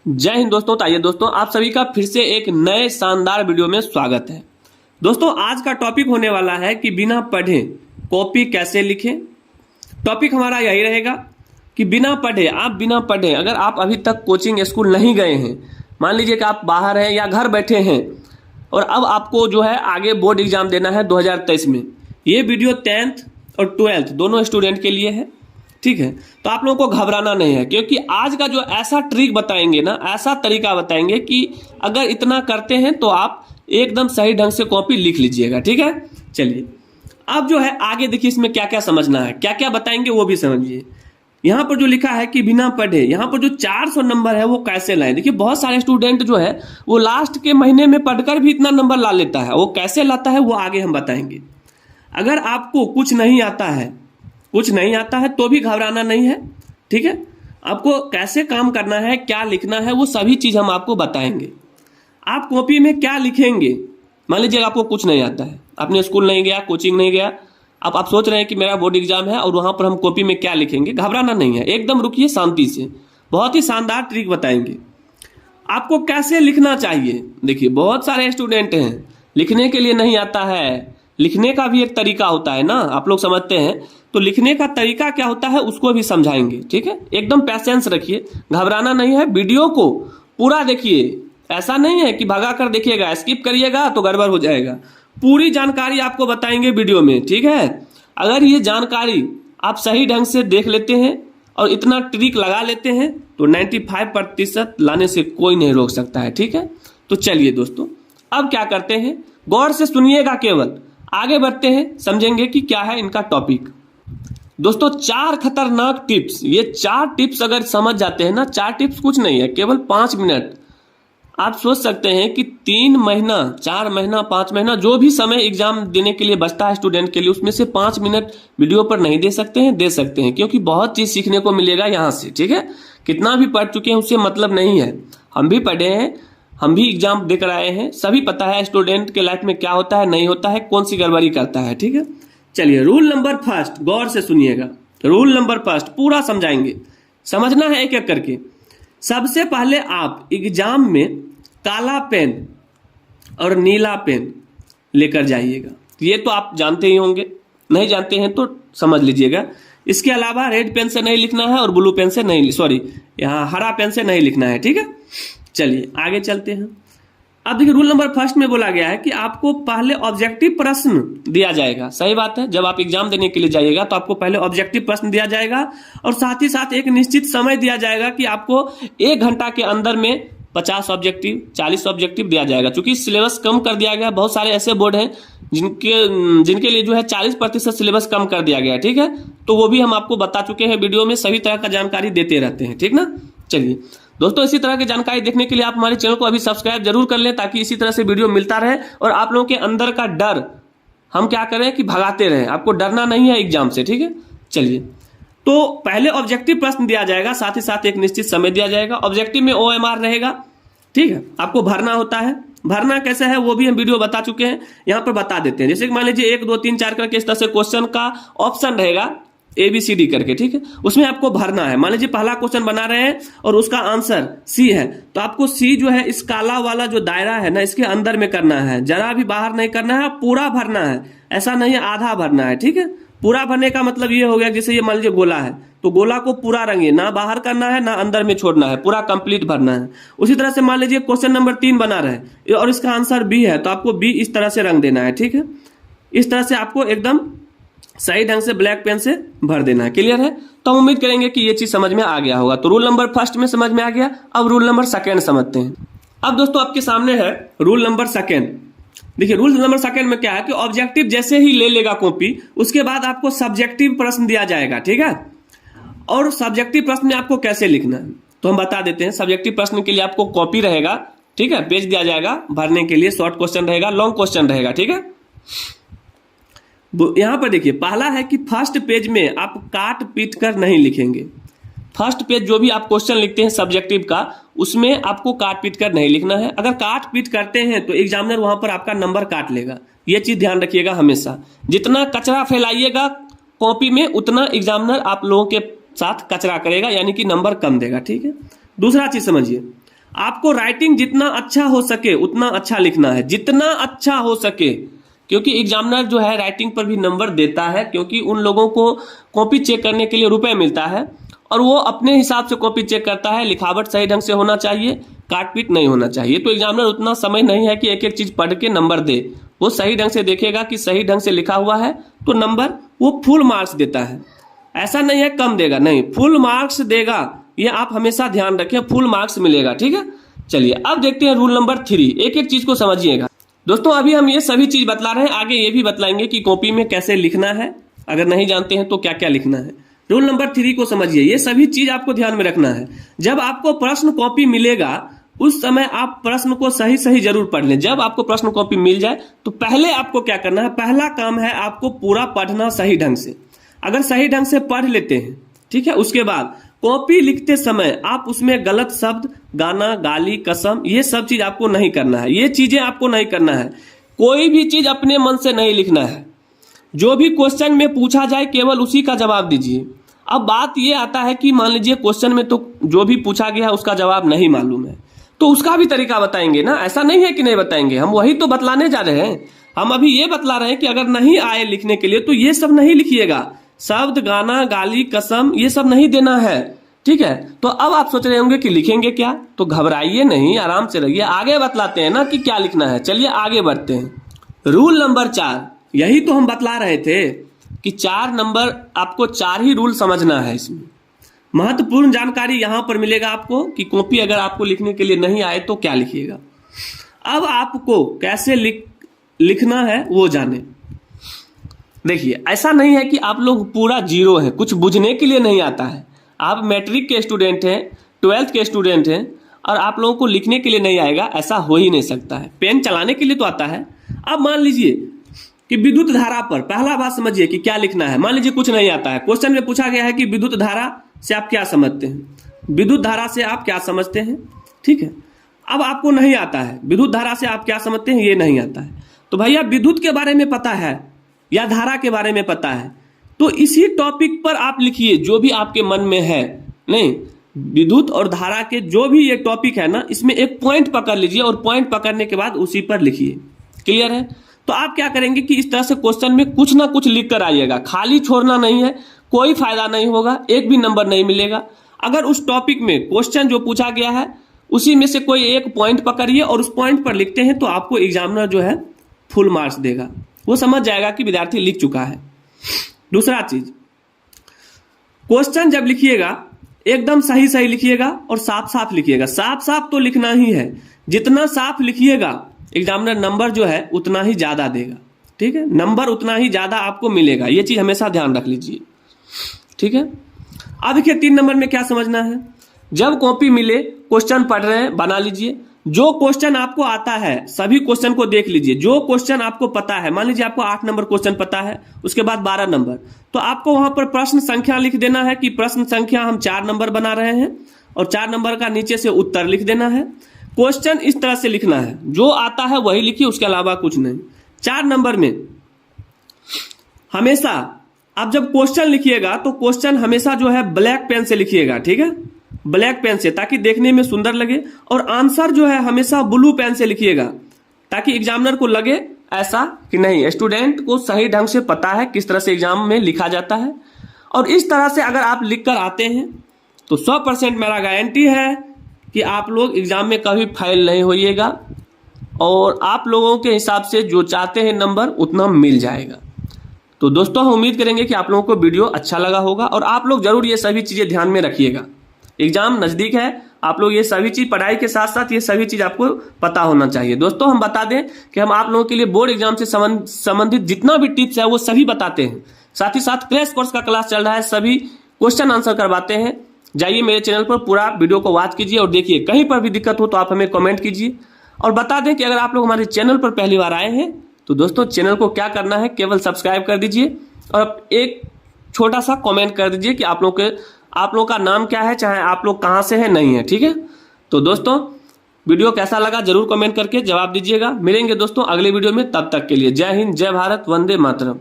जय हिंद दोस्तों। तो आइए दोस्तों, आप सभी का फिर से एक नए शानदार वीडियो में स्वागत है। दोस्तों आज का टॉपिक होने वाला है कि बिना पढ़े कॉपी कैसे लिखें। टॉपिक हमारा यही रहेगा कि बिना पढ़े अगर आप अभी तक कोचिंग स्कूल नहीं गए हैं, मान लीजिए कि आप बाहर हैं या घर बैठे हैं और अब आपको जो है आगे बोर्ड एग्जाम देना है 2023 में। ये वीडियो 10th और 12th दोनों स्टूडेंट के लिए है, ठीक है। तो आप लोगों को घबराना नहीं है, क्योंकि आज का जो ऐसा ट्रिक बताएंगे ना, ऐसा तरीका बताएंगे कि अगर इतना करते हैं तो आप एकदम सही ढंग से कॉपी लिख लीजिएगा, ठीक है। चलिए अब जो है आगे देखिए इसमें क्या क्या समझना है, क्या क्या बताएंगे वो भी समझिए। यहाँ पर जो लिखा है कि बिना पढ़े, यहाँ पर जो 400 नंबर है वो कैसे लाएं। देखिए बहुत सारे स्टूडेंट जो है वो लास्ट के महीने में पढ़कर भी इतना नंबर ला लेता है, वो कैसे लाता है वो आगे हम बताएंगे। अगर आपको कुछ नहीं आता है तो भी घबराना नहीं है, ठीक है। आपको कैसे काम करना है, क्या लिखना है, वो सभी चीज हम आपको बताएंगे। आप कॉपी में क्या लिखेंगे, मान लीजिए आपको कुछ नहीं आता है, आपने स्कूल नहीं गया, कोचिंग नहीं गया, अब आप सोच रहे हैं कि मेरा बोर्ड एग्जाम है और वहां पर हम कॉपी में क्या लिखेंगे। घबराना नहीं है, एकदम रुकिए शांति से, बहुत ही शानदार ट्रिक बताएंगे आपको कैसे लिखना चाहिए। देखिए बहुत सारे स्टूडेंट हैं लिखने के लिए नहीं आता है, लिखने का भी एक तरीका होता है ना, आप लोग समझते हैं। तो लिखने का तरीका क्या होता है उसको भी समझाएंगे, ठीक है। एकदम पैसेंस रखिए, घबराना नहीं है, वीडियो को पूरा देखिए। ऐसा नहीं है कि भगा कर देखिएगा, स्किप करिएगा तो गड़बड़ हो जाएगा। पूरी जानकारी आपको बताएंगे वीडियो में, ठीक है। अगर ये जानकारी आप सही ढंग से देख लेते हैं और इतना ट्रिक लगा लेते हैं तो 95% लाने से कोई नहीं रोक सकता है, ठीक है। तो चलिए दोस्तों अब क्या करते हैं, गौर से सुनिएगा, केवल आगे बढ़ते हैं, समझेंगे कि क्या है इनका टॉपिक। दोस्तों 4 खतरनाक टिप्स, ये 4 टिप्स अगर समझ जाते हैं ना, 4 टिप्स कुछ नहीं है, केवल 5 मिनट। आप सोच सकते हैं कि 3 महीना, 4 महीना, 5 महीना जो भी समय एग्जाम देने के लिए बचता है स्टूडेंट के लिए, उसमें से 5 मिनट वीडियो पर नहीं दे सकते हैं, दे सकते हैं, क्योंकि बहुत चीज सीखने को मिलेगा यहाँ से, ठीक है। कितना भी पढ़ चुके हैं उससे मतलब नहीं है, हम भी पढ़े हैं, हम भी एग्जाम देकर आए हैं, सभी पता है स्टूडेंट के लाइफ में क्या होता है, नहीं होता है, कौन सी गड़बड़ी करता है, ठीक है। चलिए रूल नंबर फर्स्ट, गौर से सुनिएगा। रूल नंबर फर्स्ट पूरा समझाएंगे, समझना है एक एक करके। सबसे पहले आप एग्जाम में काला पेन और नीला पेन लेकर जाइएगा। ये तो आप जानते ही होंगे, नहीं जानते हैं तो समझ लीजिएगा। इसके अलावा रेड पेन से नहीं लिखना है और ब्लू पेन से नहीं, सॉरी यहाँ हरा पेन से नहीं लिखना है, ठीक है। चलिए आगे चलते हैं। अब देखिए रूल नंबर फर्स्ट में बोला गया है कि आपको पहले ऑब्जेक्टिव प्रश्न दिया जाएगा। सही बात है, जब आप एग्जाम देने के लिए जाइएगा तो आपको पहले ऑब्जेक्टिव प्रश्न दिया जाएगा और साथ ही साथ एक निश्चित समय दिया जाएगा कि आपको 1 घंटा के अंदर में 50 ऑब्जेक्टिव, 40 ऑब्जेक्टिव दिया जाएगा। चूंकि सिलेबस कम कर दिया गया, बहुत सारे ऐसे बोर्ड हैं जिनके लिए जो है 40% सिलेबस कम कर दिया गया है, ठीक है। तो वो भी हम आपको बता चुके हैं वीडियो में, सभी तरह का जानकारी देते रहते हैं, ठीक ना। चलिए दोस्तों इसी तरह की जानकारी देखने के लिए आप हमारे चैनल को अभी सब्सक्राइब जरूर कर लें, ताकि इसी तरह से वीडियो मिलता रहे और आप लोगों के अंदर का डर हम क्या करें कि भगाते रहें। आपको डरना नहीं है एग्जाम से, ठीक है। चलिए तो पहले ऑब्जेक्टिव प्रश्न दिया जाएगा, साथ ही साथ एक निश्चित समय दिया जाएगा। ऑब्जेक्टिव में OMR रहेगा, ठीक है। आपको भरना होता है, भरना कैसे है वो भी हम वीडियो बता चुके हैं, यहाँ पर बता देते हैं। जैसे कि मान लीजिए 1 2 3 4 करके इस तरह से क्वेश्चन का ऑप्शन रहेगा ABCD करके, ठीक है। उसमें आपको भरना है। मान लीजिए पहला क्वेश्चन बना रहे हैं और उसका आंसर C है, तो आपको C जो है इस काला वाला जो दायरा है ना, इसके अंदर में करना है, जरा भी बाहर नहीं करना है, पूरा भरना है। ऐसा नहीं है आधा भरना है, ठीक है। पूरा भरने का मतलब ये हो गया, जैसे ये मान लीजिए गोला है तो गोला को पूरा रंगिए, ना बाहर करना है ना अंदर में छोड़ना है, पूरा कंप्लीट भरना है। उसी तरह से मान लीजिए क्वेश्चन नंबर 3 बना रहे और इसका आंसर B है, तो आपको B इस तरह से रंग देना है, ठीक है। इस तरह से आपको एकदम सही ढंग से ब्लैक पेन से भर देना है। क्लियर है? तो हम उम्मीद करेंगे कि ये चीज समझ में आ गया होगा। तो रूल नंबर फर्स्ट में समझ में आ गया, अब रूल नंबर सेकंड समझते हैं। अब दोस्तों आपके सामने है रूल नंबर सेकंड। देखिए रूल नंबर सेकंड में क्या है कि ऑब्जेक्टिव जैसे ही ले लेगा कॉपी, उसके बाद आपको सब्जेक्टिव प्रश्न दिया जाएगा, ठीक है। और सब्जेक्टिव प्रश्न में आपको कैसे लिखना है तो हम बता देते हैं। सब्जेक्टिव प्रश्न के लिए आपको कॉपी रहेगा, ठीक है, पेज दिया जाएगा भरने के लिए, शॉर्ट क्वेश्चन रहेगा, लॉन्ग क्वेश्चन रहेगा, ठीक है। यहां पर देखिए पहला है कि फर्स्ट पेज में आप काट पीट कर नहीं लिखेंगे। फर्स्ट पेज जो भी आप क्वेश्चन लिखते हैं सब्जेक्टिव का, उसमें आपको काट पीट कर नहीं लिखना है। अगर काट पीट करते हैं तो एग्जामिनर वहां पर आपका नंबर काट लेगा, ये चीज ध्यान रखिएगा हमेशा। जितना कचरा फैलाइएगा कॉपी में, उतना एग्जामिनर आप लोगों के साथ कचरा करेगा, यानी कि नंबर कम देगा, ठीक है। दूसरा चीज समझिए, आपको राइटिंग जितना अच्छा हो सके उतना अच्छा लिखना है, जितना अच्छा हो सके, क्योंकि एग्जामिनर जो है राइटिंग पर भी नंबर देता है, क्योंकि उन लोगों को कॉपी चेक करने के लिए रुपए मिलता है और वो अपने हिसाब से कॉपी चेक करता है। लिखावट सही ढंग से होना चाहिए, काटपीट नहीं होना चाहिए। तो एग्जामिनर उतना समय नहीं है कि एक एक चीज पढ़ के नंबर दे, वो सही ढंग से देखेगा कि सही ढंग से लिखा हुआ है तो नंबर वो फुल मार्क्स देता है। ऐसा नहीं है कम देगा, नहीं, फुल मार्क्स देगा, ये आप हमेशा ध्यान रखें, फुल मार्क्स मिलेगा। ठीक है, चलिए अब देखते हैं रूल नंबर 3। एक एक चीज को समझिएगा दोस्तों। अभी हम ये सभी चीज बतला रहे हैं, आगे ये भी बतलाएंगे कि कॉपी में कैसे लिखना है, अगर नहीं जानते हैं तो क्या क्या लिखना है। रूल नंबर 3 को समझिए, ये सभी चीज आपको ध्यान में रखना है। जब आपको प्रश्न कॉपी मिलेगा उस समय आप प्रश्न को सही सही जरूर पढ़ लें। जब आपको प्रश्न कॉपी मिल जाए तो पहले आपको क्या करना है, पहला काम है आपको पूरा पढ़ना सही ढंग से। अगर सही ढंग से पढ़ लेते हैं, ठीक है, उसके बाद कॉपी लिखते समय आप उसमें गलत शब्द, गाना, गाली, कसम, ये सब चीज आपको नहीं करना है। ये चीजें आपको नहीं करना है। कोई भी चीज अपने मन से नहीं लिखना है। जो भी क्वेश्चन में पूछा जाए केवल उसी का जवाब दीजिए। अब बात ये आता है कि मान लीजिए क्वेश्चन में तो जो भी पूछा गया है उसका जवाब नहीं मालूम है, तो उसका भी तरीका बताएंगे ना, ऐसा नहीं है कि नहीं बताएंगे, हम वही तो बतलाने जा रहे हैं। हम अभी ये बतला रहे हैं कि अगर नहीं आए लिखने के लिए तो ये सब नहीं लिखिएगा, शब्द, गाना, गाली, कसम, ये सब नहीं देना है। ठीक है, तो अब आप सोच रहे होंगे कि लिखेंगे क्या, तो घबराइए नहीं, आराम से रहिए, आगे बतलाते हैं ना कि क्या लिखना है। चलिए आगे बढ़ते हैं। रूल नंबर 4, यही तो हम बतला रहे थे कि 4 नंबर, आपको 4 ही रूल समझना है। इसमें महत्वपूर्ण जानकारी यहां पर मिलेगा आपको कि कॉपी अगर आपको लिखने के लिए नहीं आए तो क्या लिखिएगा। अब आपको कैसे लिखना है वो जाने। देखिए, ऐसा नहीं है कि आप लोग पूरा जीरो है, कुछ बुझने के लिए नहीं आता है। आप मैट्रिक के स्टूडेंट हैं, 12th के स्टूडेंट हैं और आप लोगों को लिखने के लिए नहीं आएगा, ऐसा हो ही नहीं सकता है। पेन चलाने के लिए तो आता है। अब मान लीजिए कि विद्युत धारा पर पहला बात समझिए कि क्या लिखना है। मान लीजिए कुछ नहीं आता है, क्वेश्चन में पूछा गया है कि विद्युत धारा से आप क्या समझते हैं, विद्युत धारा से आप क्या समझते हैं। ठीक है, अब आपको नहीं आता है, विद्युत धारा से आप क्या समझते हैं ये नहीं आता है, तो भैया विद्युत के बारे में पता है या धारा के बारे में पता है तो इसी टॉपिक पर आप लिखिए जो भी आपके मन में है। नहीं, विद्युत और धारा के जो भी ये टॉपिक है ना, इसमें एक पॉइंट पकड़ लीजिए और पॉइंट पकड़ने के बाद उसी पर लिखिए। क्लियर है? तो आप क्या करेंगे कि इस तरह से क्वेश्चन में कुछ ना कुछ लिख कर आइएगा, खाली छोड़ना नहीं है, कोई फायदा नहीं होगा, एक भी नंबर नहीं मिलेगा। अगर उस टॉपिक में क्वेश्चन जो पूछा गया है उसी में से कोई एक पॉइंट पकड़िए और उस पॉइंट पर लिखते हैं तो आपको एग्जामिनर जो है फुल मार्क्स देगा, वो समझ जाएगा कि विद्यार्थी लिख चुका है। दूसरा चीज, क्वेश्चन जब लिखिएगा एकदम सही सही लिखिएगा और साफ साफ लिखिएगा। साफ साफ तो लिखना ही है, जितना साफ लिखिएगा एग्जामिनर नंबर जो है उतना ही ज्यादा देगा। ठीक है, नंबर उतना ही ज्यादा आपको मिलेगा, ये चीज हमेशा ध्यान रख लीजिए। ठीक है, अब देखिए 3 नंबर में क्या समझना है। जब कॉपी मिले, क्वेश्चन पढ़ रहे हैं, बना लीजिए। जो क्वेश्चन आपको आता है सभी क्वेश्चन को देख लीजिए। जो क्वेश्चन आपको पता है, मान लीजिए आपको 8 नंबर क्वेश्चन पता है, उसके बाद 12 नंबर, तो आपको वहां पर प्रश्न संख्या लिख देना है कि प्रश्न संख्या हम 4 नंबर बना रहे हैं और 4 नंबर का नीचे से उत्तर लिख देना है। क्वेश्चन इस तरह से लिखना है, जो आता है वही लिखिए, उसके अलावा कुछ नहीं। 4 नंबर में हमेशा आप जब क्वेश्चन लिखिएगा तो क्वेश्चन हमेशा जो है ब्लैक पेन से लिखिएगा। ठीक है, ब्लैक पेन से, ताकि देखने में सुंदर लगे। और आंसर जो है हमेशा ब्लू पेन से लिखिएगा, ताकि एग्जामिनर को लगे ऐसा कि नहीं, स्टूडेंट को सही ढंग से पता है किस तरह से एग्जाम में लिखा जाता है। और इस तरह से अगर आप लिख कर आते हैं तो 100% मेरा गारंटी है कि आप लोग एग्जाम में कभी फेल नहीं होइएगा और आप लोगों के हिसाब से जो चाहते हैं नंबर उतना मिल जाएगा। तो दोस्तों, हम उम्मीद करेंगे कि आप लोगों को वीडियो अच्छा लगा होगा और आप लोग जरूर ये सभी चीजें ध्यान में रखिएगा। एग्जाम नजदीक है, आप लोग ये सभी चीज, पढ़ाई के साथ साथ ये सभी चीज आपको पता होना चाहिए। दोस्तों, हम बता दें कि हम आप लोगों के लिए बोर्ड एग्जाम से संबंधित जितना भी टिप्स है वो सभी बताते हैं। साथ ही साथ क्रैश कोर्स का क्लास चल रहा है, सभी क्वेश्चन आंसर करवाते हैं। जाइए मेरे चैनल पर, पूरा वीडियो को वॉच कीजिए और देखिए। कहीं पर भी दिक्कत हो तो आप हमें कमेंट कीजिए। और बता दें कि अगर आप लोग हमारे चैनल पर पहली बार आए हैं तो दोस्तों चैनल को क्या करना है, केवल सब्सक्राइब कर दीजिए और एक छोटा सा कमेंट कर दीजिए कि आप लोग का नाम क्या है, चाहे आप लोग कहां से हैं, नहीं है। ठीक है, तो दोस्तों वीडियो कैसा लगा जरूर कमेंट करके जवाब दीजिएगा। मिलेंगे दोस्तों अगले वीडियो में, तब तक के लिए जय हिंद, जय भारत, वंदे मातरम।